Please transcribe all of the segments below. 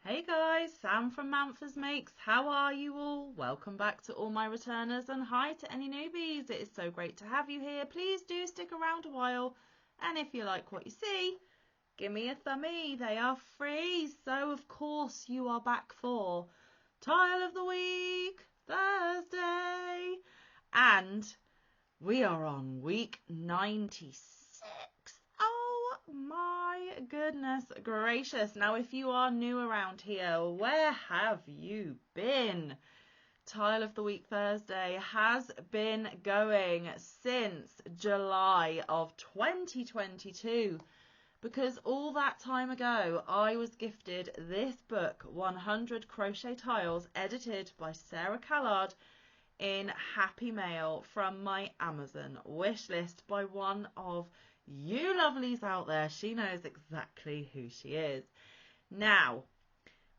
Hey guys, Sam from Manfa's Makes. How are you all? Welcome back to all my returners and hi to any newbies. It is so great to have you here. Please do stick around a while. And if you like what you see, give me a thumbie. They are free. So of course you are back for Tile of the Week, Thursday. And we are on week 96. Oh my goodness gracious. Now, if you are new around here, where have you been? Tile of the Week Thursday has been going since July of 2022. Because all that time ago, I was gifted this book, 100 Crochet Tiles, edited by Sarah Callard, in Happy Mail from my Amazon wish list by one of you lovelies out there. She knows exactly who she is. Now,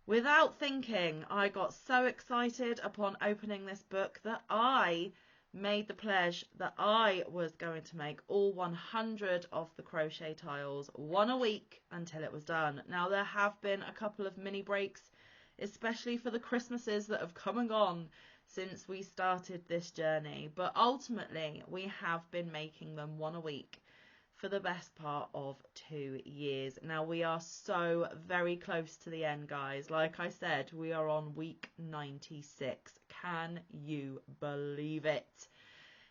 without thinking, I got so excited upon opening this book that I made the pledge that I was going to make all 100 of the crochet tiles, one a week, until it was done. Now, there have been a couple of mini breaks, especially for the Christmases that have come and gone since we started this journey, but ultimately we have been making them one a week for the best part of 2 years. Now, we are so very close to the end, guys. Like I said, we are on week 96. Can you believe it?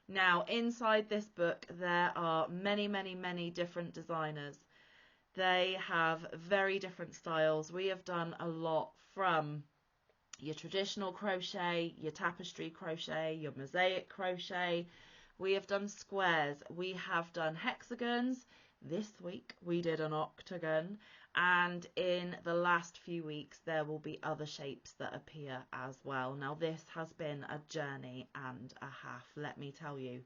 Now, inside this book, there are many different designers. They have very different styles. We have done a lot from your traditional crochet, your tapestry crochet, your mosaic crochet. We have done squares, we have done hexagons. This week we did an octagon, and in the last few weeks there will be other shapes that appear as well. Now, this has been a journey and a half, let me tell you.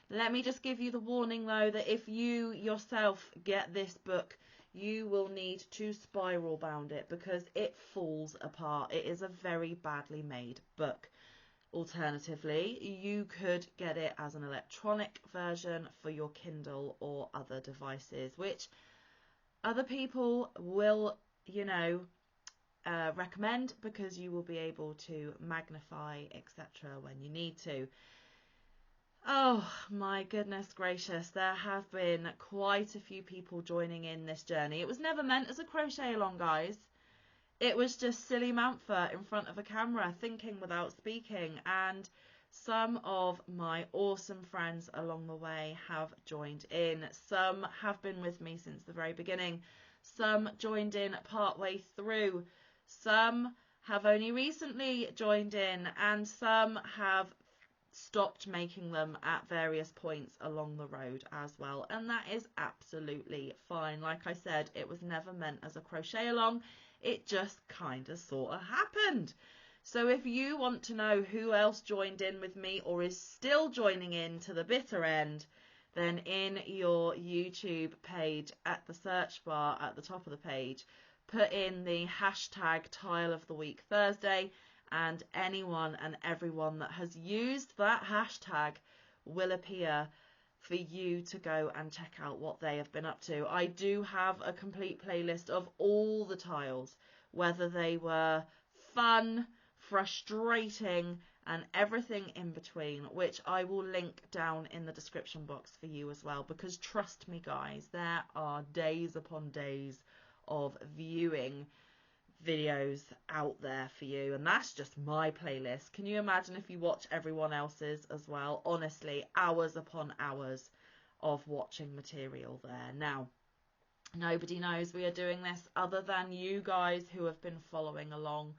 Let me just give you the warning though, that if you yourself get this book, you will need to spiral bound it because it falls apart. It is a very badly made book. Alternatively, you could get it as an electronic version for your Kindle or other devices, which other people will, recommend because you will be able to magnify, etc. when you need to. Oh my goodness gracious, there have been quite a few people joining in this journey. It was never meant as a crochet along, guys. It was just silly Manfa in front of a camera, thinking without speaking, and some of my awesome friends along the way have joined in. Some have been with me since the very beginning. Some joined in partway through. Some have only recently joined in, and some have stopped making them at various points along the road as well, and that is absolutely fine. Like I said, it was never meant as a crochet along. It just kind of sort of happened. So if you want to know who else joined in with me or is still joining in to the bitter end, then in your YouTube page at the search bar at the top of the page, put in the hashtag Tile of the Week Thursday, and anyone and everyone that has used that hashtag will appear for you to go and check out what they have been up to. I do have a complete playlist of all the tiles, whether they were fun, frustrating, and everything in between, which I will link down in the description box for you as well, because trust me guys, there are days upon days of viewing videos out there for you, and that's just my playlist. Can you imagine if you watch everyone else's as well? Honestly, hours upon hours of watching material there. Now, nobody knows we are doing this other than you guys who have been following along.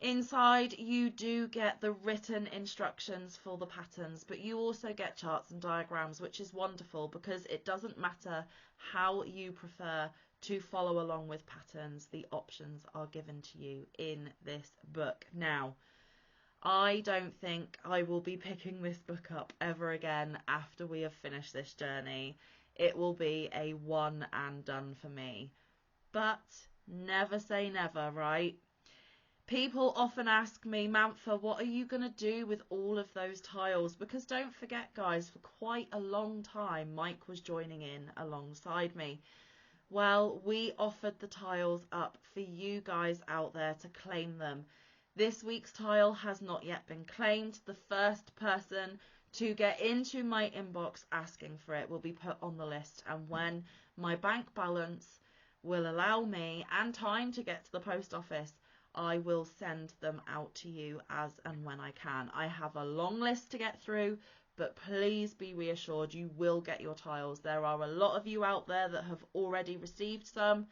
Inside you do get the written instructions for the patterns, but you also get charts and diagrams, which is wonderful because it doesn't matter how you prefer to follow along with patterns, the options are given to you in this book. Now, I don't think I will be picking this book up ever again after we have finished this journey. It will be a one and done for me. But never say never, right? People often ask me, Manfa, what are you going to do with all of those tiles? Because don't forget, guys, for quite a long time, Mike was joining in alongside me. Well, we offered the tiles up for you guys out there to claim them. This week's tile has not yet been claimed. The first person to get into my inbox asking for it will be put on the list, and when my bank balance will allow me and time to get to the post office, I will send them out to you as and when I can. I have a long list to get through, but please be reassured you will get your tiles. There are a lot of you out there that have already received some.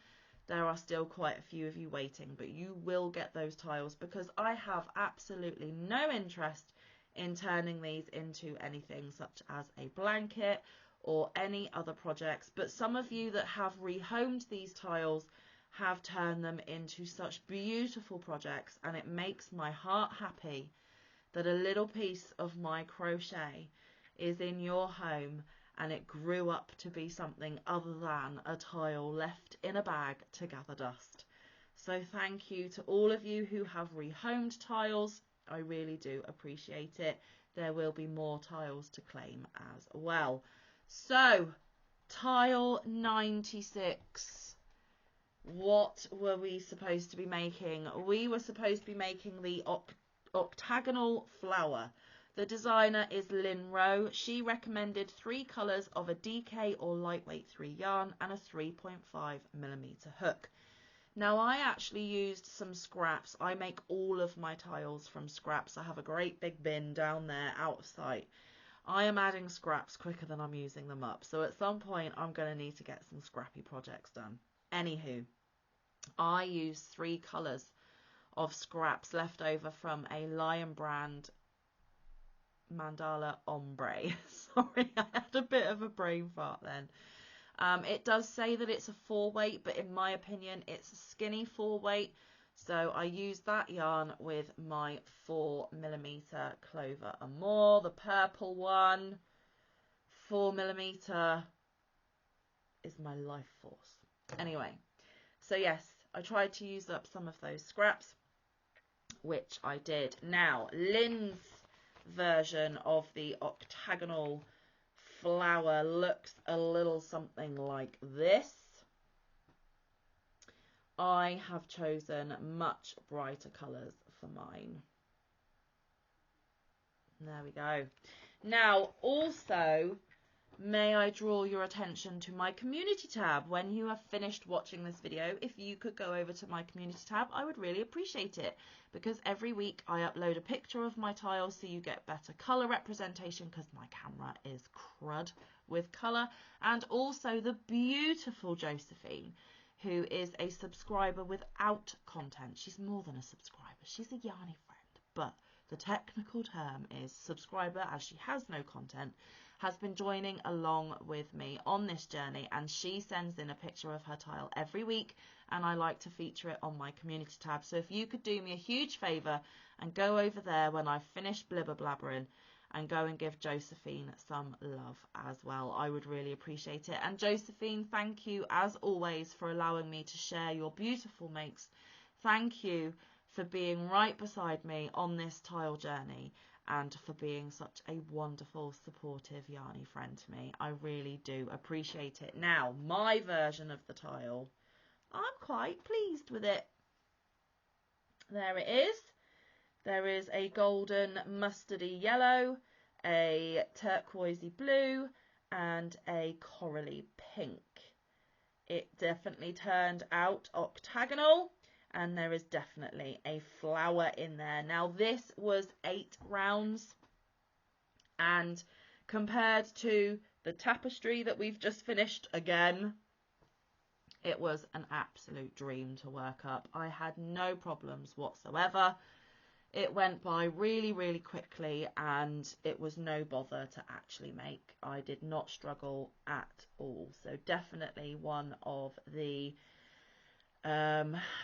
There are still quite a few of you waiting, but you will get those tiles because I have absolutely no interest in turning these into anything such as a blanket or any other projects. But some of you that have rehomed these tiles have turned them into such beautiful projects, and it makes my heart happy that a little piece of my crochet is in your home and it grew up to be something other than a tile left in a bag to gather dust. So thank you to all of you who have rehomed tiles. I really do appreciate it. There will be more tiles to claim as well. So, tile 96. What were we supposed to be making? We were supposed to be making the octagonal flower. The designer is Lynn Rowe. She recommended 3 colours of a DK or lightweight 3 yarn and a 3.5mm hook. Now I actually used some scraps. I make all of my tiles from scraps. I have a great big bin down there out of sight. I am adding scraps quicker than I'm using them up. So at some point I'm going to need to get some scrappy projects done. Anywho, I used 3 colours of scraps left over from a Lion Brand mandala ombre. Sorry, I had a bit of a brain fart then. It does say that it's a 4 weight, but in my opinion it's a skinny 4 weight. So I used that yarn with my 4mm Clover and More, the purple one. 4mm is my life force. Anyway, so yes, I tried to use up some of those scraps, which I did. Now, Lynn's version of the octagonal flower looks a little something like this. I have chosen much brighter colours for mine. There we go. Now, also, may I draw your attention to my community tab. When you have finished watching this video, if you could go over to my community tab, I would really appreciate it, because every week I upload a picture of my tiles so you get better colour representation, because my camera is crud with colour, and also the beautiful Josephine, who is a subscriber without content. She's more than a subscriber, she's a yarny friend, but the technical term is subscriber, as she has no content, has been joining along with me on this journey, and she sends in a picture of her tile every week, and I like to feature it on my community tab. So if you could do me a huge favour and go over there when I've finished blibber blabbering and go and give Josephine some love as well, I would really appreciate it. And Josephine, thank you as always for allowing me to share your beautiful makes. Thank you for being right beside me on this tile journey, and for being such a wonderful, supportive yarny friend to me. I really do appreciate it. Now, my version of the tile, I'm quite pleased with it. There it is. There is a golden mustardy yellow, a turquoisey blue, and a corally pink. It definitely turned out octagonal, and there is definitely a flower in there. Now this was 8 rounds, and compared to the tapestry that we've just finished again, it was an absolute dream to work up. I had no problems whatsoever. It went by really, really quickly, and it was no bother to actually make. I did not struggle at all. So definitely one of the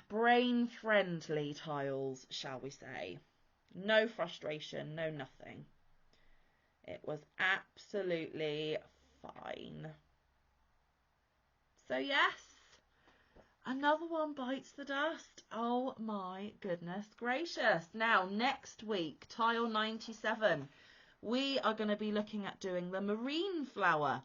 brain-friendly tiles, shall we say. No frustration, no nothing. It was absolutely fine. So yes, another one bites the dust. Oh my goodness gracious. Now, next week, tile 97, we are going to be looking at doing the marine flower.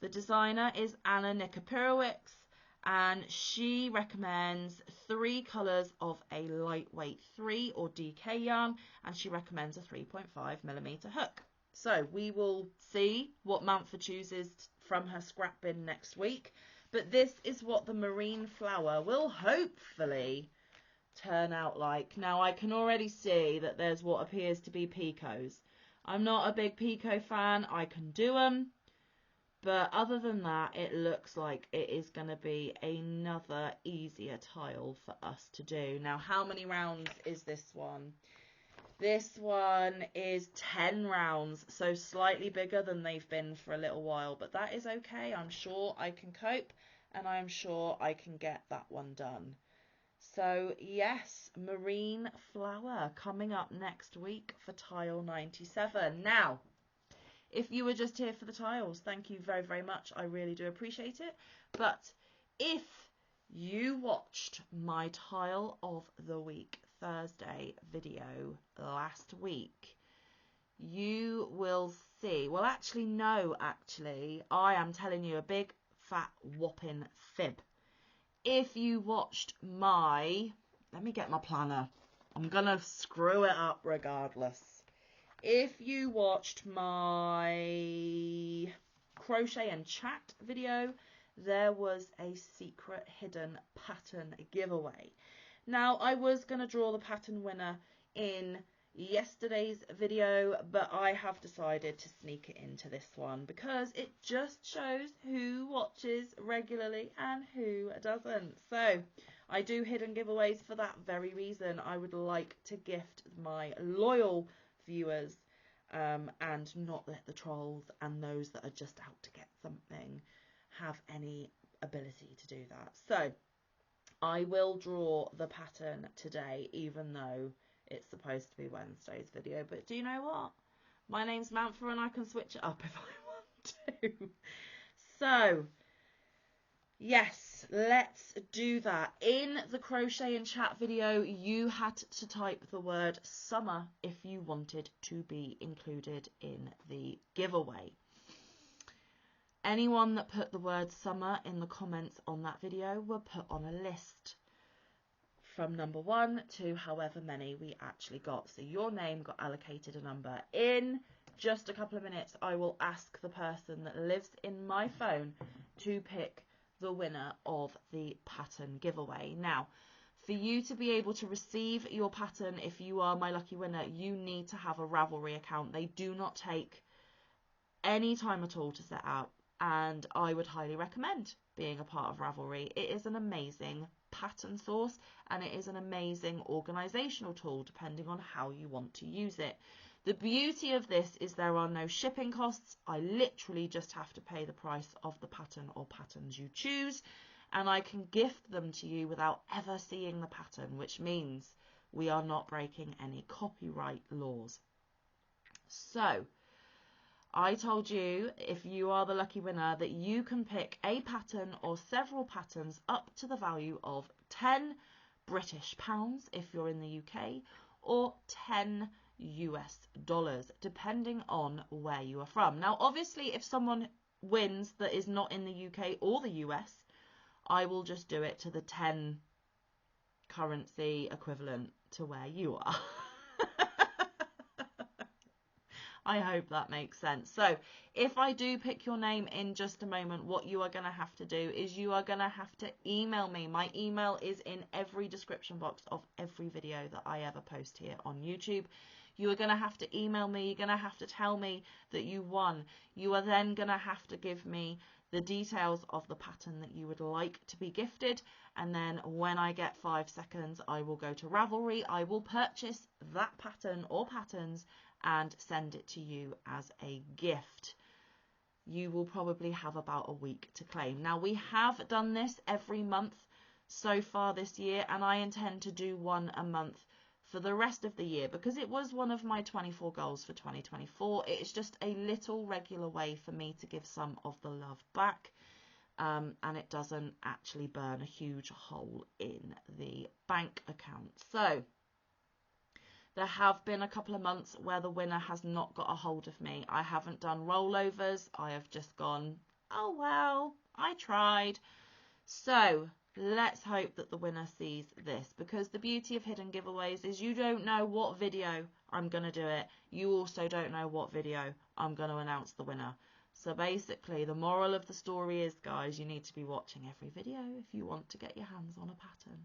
The designer is Anna Nikopirowicz, and she recommends 3 colours of a lightweight 3 or DK yarn, and she recommends a 3.5mm hook. So we will see what Manfa chooses from her scrap bin next week, but this is what the marine flower will hopefully turn out like. Now I can already see that there's what appears to be picos. I'm not a big picot fan, I can do them, but other than that, it looks like it is going to be another easier tile for us to do. Now, how many rounds is this one? This one is 10 rounds, so slightly bigger than they've been for a little while, but that is okay. I'm sure I can cope, and I'm sure I can get that one done. So yes, marine flower coming up next week for tile 97. Now, if you were just here for the tiles, thank you very, very much. I really do appreciate it. But if you watched my tile of the week Thursday video last week, you will see, well, actually, no, I am telling you a big, fat, whopping fib. If you watched my, let me get my planner. I'm going to screw it up regardless. If you watched my crochet and chat video, there was a secret hidden pattern giveaway. Now, I was going to draw the pattern winner in yesterday's video, but I have decided to sneak it into this one because it just shows who watches regularly and who doesn't. So I do hidden giveaways for that very reason. I would like to gift my loyal viewers and not let the trolls and those that are just out to get something have any ability to do that. So I will draw the pattern today, even though it's supposed to be Wednesday's video. But do you know what? My name's Manfa and I can switch it up if I want to. So yes, let's do that. In the crochet and chat video, you had to type the word summer if you wanted to be included in the giveaway. Anyone that put the word summer in the comments on that video were put on a list from number 1 to however many we actually got. So your name got allocated a number. In just a couple of minutes, I will ask the person that lives in my phone to pick the winner of the pattern giveaway. Now, for you to be able to receive your pattern, if you are my lucky winner, you need to have a Ravelry account. They do not take any time at all to set up, and I would highly recommend being a part of Ravelry. It is an amazing pattern source and it is an amazing organizational tool depending on how you want to use it. The beauty of this is there are no shipping costs. I literally just have to pay the price of the pattern or patterns you choose, and I can gift them to you without ever seeing the pattern, which means we are not breaking any copyright laws. So I told you, if you are the lucky winner, that you can pick a pattern or several patterns up to the value of 10 British pounds if you're in the UK, or 10 US dollars, depending on where you are from. Now, obviously, if someone wins that is not in the UK or the US, I will just do it to the 10 currency equivalent to where you are. I hope that makes sense. So if I do pick your name in just a moment, what you are going to have to do is you are going to have to email me. My email is in every description box of every video that I ever post here on YouTube. You are going to have to email me. You're going to have to tell me that you won. You are then going to have to give me the details of the pattern that you would like to be gifted, and then when I get 5 seconds, I will go to Ravelry. I will purchase that pattern or patterns and send it to you as a gift. You will probably have about a week to claim. Now, we have done this every month so far this year, and I intend to do one a month for the rest of the year because it was one of my 24 goals for 2024. It's just a little regular way for me to give some of the love back, and it doesn't actually burn a huge hole in the bank account. So there have been a couple of months where the winner has not got a hold of me. I haven't done rollovers. I have just gone, oh well, I tried. So let's hope that the winner sees this, because the beauty of hidden giveaways is you don't know what video I'm going to do it. You also don't know what video I'm going to announce the winner. So basically, the moral of the story is, guys, you need to be watching every video if you want to get your hands on a pattern.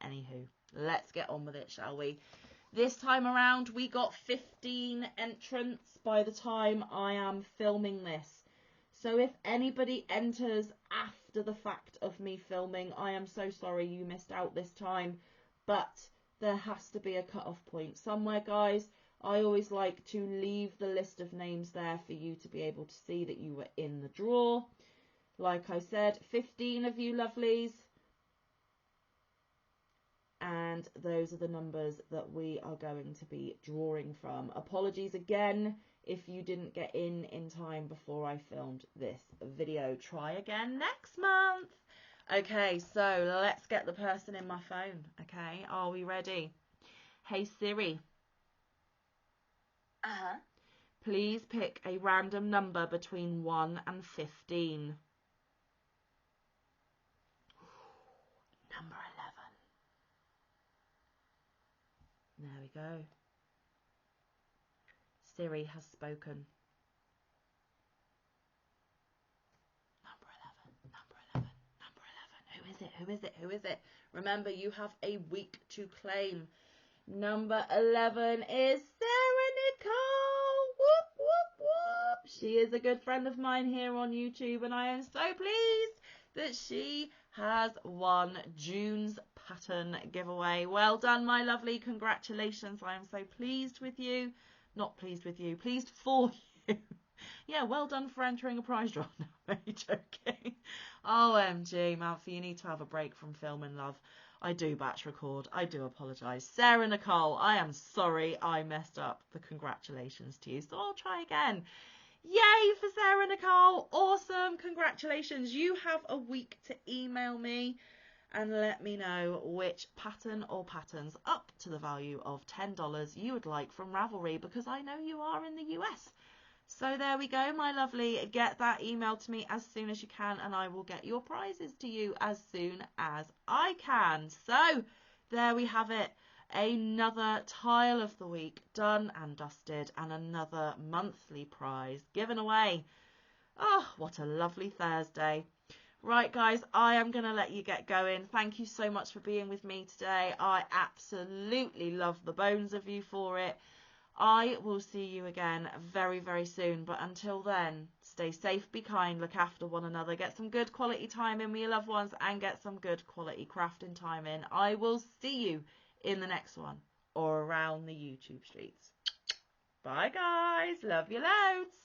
Anywho, let's get on with it, shall we? This time around, we got 15 entrants by the time I am filming this. So if anybody enters after the fact of me filming, I am so sorry you missed out this time. But there has to be a cut-off point somewhere, guys. I always like to leave the list of names there for you to be able to see that you were in the draw. Like I said, 15 of you lovelies. And those are the numbers that we are going to be drawing from. Apologies again if you didn't get in time before I filmed this video. Try again next month. Okay, so let's get the person in my phone. Okay, are we ready? Hey Siri. Please pick a random number between 1 and 15. Number 11. There we go. Siri has spoken. Number 11. Number 11. Who is it? Who is it? Who is it? Remember, you have a week to claim. Number 11 is Sarah Nicole. Whoop, whoop, whoop. She is a good friend of mine here on YouTube, and I am so pleased that she has won June's pattern giveaway. Well done, my lovely. Congratulations. I am so pleased with you. Not pleased with you. Pleased for you. Yeah, well done for entering a prize draw. No, I'm only joking. OMG, Manfa, you need to have a break from filming, love. I do batch record. I do apologise. Sarah Nicole, I am sorry I messed up the congratulations to you, so I'll try again. Yay for Sarah Nicole. Awesome. Congratulations. You have a week to email me and let me know which pattern or patterns up to the value of $10 you would like from Ravelry, because I know you are in the US. So there we go, my lovely. Get that email to me as soon as you can, and I will get your prizes to you as soon as I can. So there we have it. Another tile of the week done and dusted, and another monthly prize given away. Oh, what a lovely Thursday. Right, guys, I am going to let you get going. Thank you so much for being with me today. I absolutely love the bones of you for it. I will see you again very, very soon. But until then, stay safe, be kind, look after one another, get some good quality time in with your loved ones, and get some good quality crafting time in. I will see you in the next one, or around the YouTube streets. Bye, guys. Love you loads.